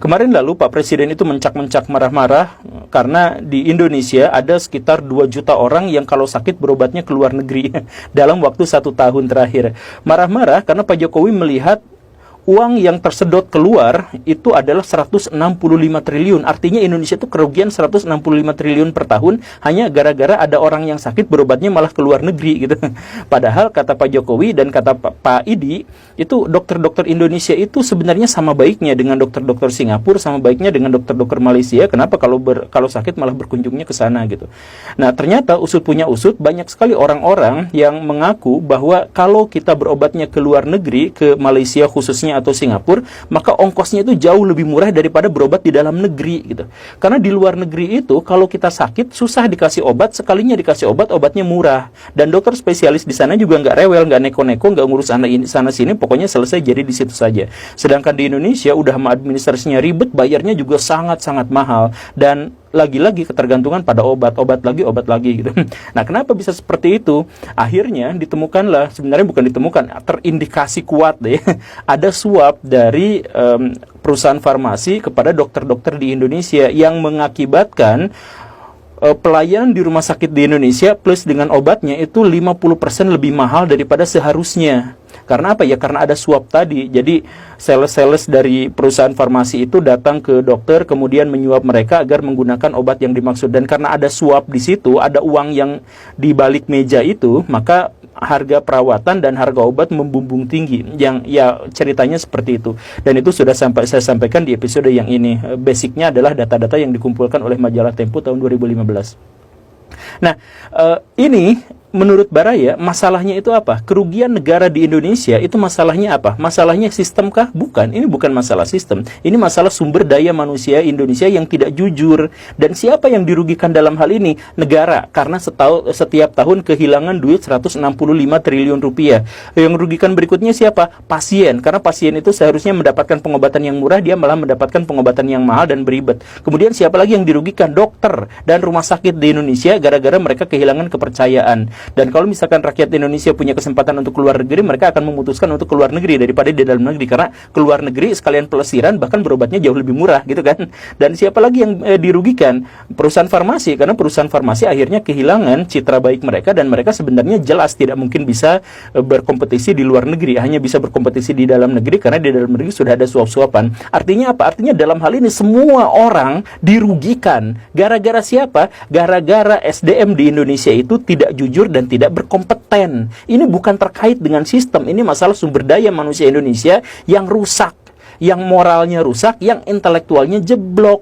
Kemarin lalu Pak Presiden itu mencak-mencak marah-marah karena di Indonesia ada sekitar 2 juta orang yang kalau sakit berobatnya ke luar negeri dalam waktu 1 tahun terakhir. Marah-marah karena Pak Jokowi melihat uang yang tersedot keluar itu adalah 165 triliun. Artinya Indonesia itu kerugian 165 triliun per tahun hanya gara-gara ada orang yang sakit berobatnya malah ke luar negeri gitu. Padahal kata Pak Jokowi dan kata Pak Idi, itu dokter-dokter Indonesia itu sebenarnya sama baiknya dengan dokter-dokter Singapura, sama baiknya dengan dokter-dokter Malaysia. Kenapa kalau sakit malah berkunjungnya ke sana gitu. Nah, ternyata usut punya usut, banyak sekali orang-orang yang mengaku bahwa kalau kita berobatnya ke luar negeri, ke Malaysia khususnya atau Singapura, maka ongkosnya itu jauh lebih murah daripada berobat di dalam negeri gitu. Karena di luar negeri itu kalau kita sakit susah dikasih obat, sekalinya dikasih obat, obatnya murah. Dan dokter spesialis di sana juga nggak rewel, nggak neko-neko, nggak ngurus sana sini, pokoknya selesai jadi di situ saja. Sedangkan di Indonesia udah administrasinya ribet, bayarnya juga sangat-sangat mahal, dan lagi-lagi ketergantungan pada obat lagi gitu. Nah, kenapa bisa seperti itu? Akhirnya ditemukanlah, sebenarnya bukan ditemukan, terindikasi kuat deh, ada suap dari perusahaan farmasi kepada dokter-dokter di Indonesia yang mengakibatkan pelayanan di rumah sakit di Indonesia plus dengan obatnya itu 50% lebih mahal daripada seharusnya. Karena apa ya? Karena ada suap tadi. Jadi sales-sales dari perusahaan farmasi itu datang ke dokter, kemudian menyuap mereka agar menggunakan obat yang dimaksud. Dan karena ada suap di situ, ada uang yang di balik meja itu, maka harga perawatan dan harga obat membumbung tinggi. Yang ya ceritanya seperti itu. Dan itu sudah saya sampaikan di episode yang ini. Basicnya adalah data-data yang dikumpulkan oleh majalah Tempo tahun 2015. Nah, ini menurut Baraya, masalahnya itu apa? Kerugian negara di Indonesia itu masalahnya apa? Masalahnya sistemkah? Bukan. Ini bukan masalah sistem. Ini masalah sumber daya manusia Indonesia yang tidak jujur. Dan siapa yang dirugikan dalam hal ini? Negara. Karena setiap tahun kehilangan duit 165 triliun rupiah. Yang merugikan berikutnya siapa? Pasien. Karena pasien itu seharusnya mendapatkan pengobatan yang murah, dia malah mendapatkan pengobatan yang mahal dan beribet. Kemudian siapa lagi yang dirugikan? Dokter dan rumah sakit di Indonesia gara-gara mereka kehilangan kepercayaan. Dan kalau misalkan rakyat Indonesia punya kesempatan untuk keluar negeri, mereka akan memutuskan untuk keluar negeri daripada di dalam negeri, karena keluar negeri sekalian pelesiran, bahkan berobatnya jauh lebih murah gitu kan. Dan siapa lagi yang dirugikan? Perusahaan farmasi, karena perusahaan farmasi akhirnya kehilangan citra baik mereka, dan mereka sebenarnya jelas tidak mungkin bisa berkompetisi di luar negeri, hanya bisa berkompetisi di dalam negeri karena di dalam negeri sudah ada suap-suapan. Artinya apa? Artinya dalam hal ini semua orang dirugikan. Gara-gara siapa? Gara-gara SDM di Indonesia itu tidak jujur dan tidak berkompeten. Ini bukan terkait dengan sistem, ini masalah sumber daya manusia Indonesia yang rusak, yang moralnya rusak, yang intelektualnya jeblok.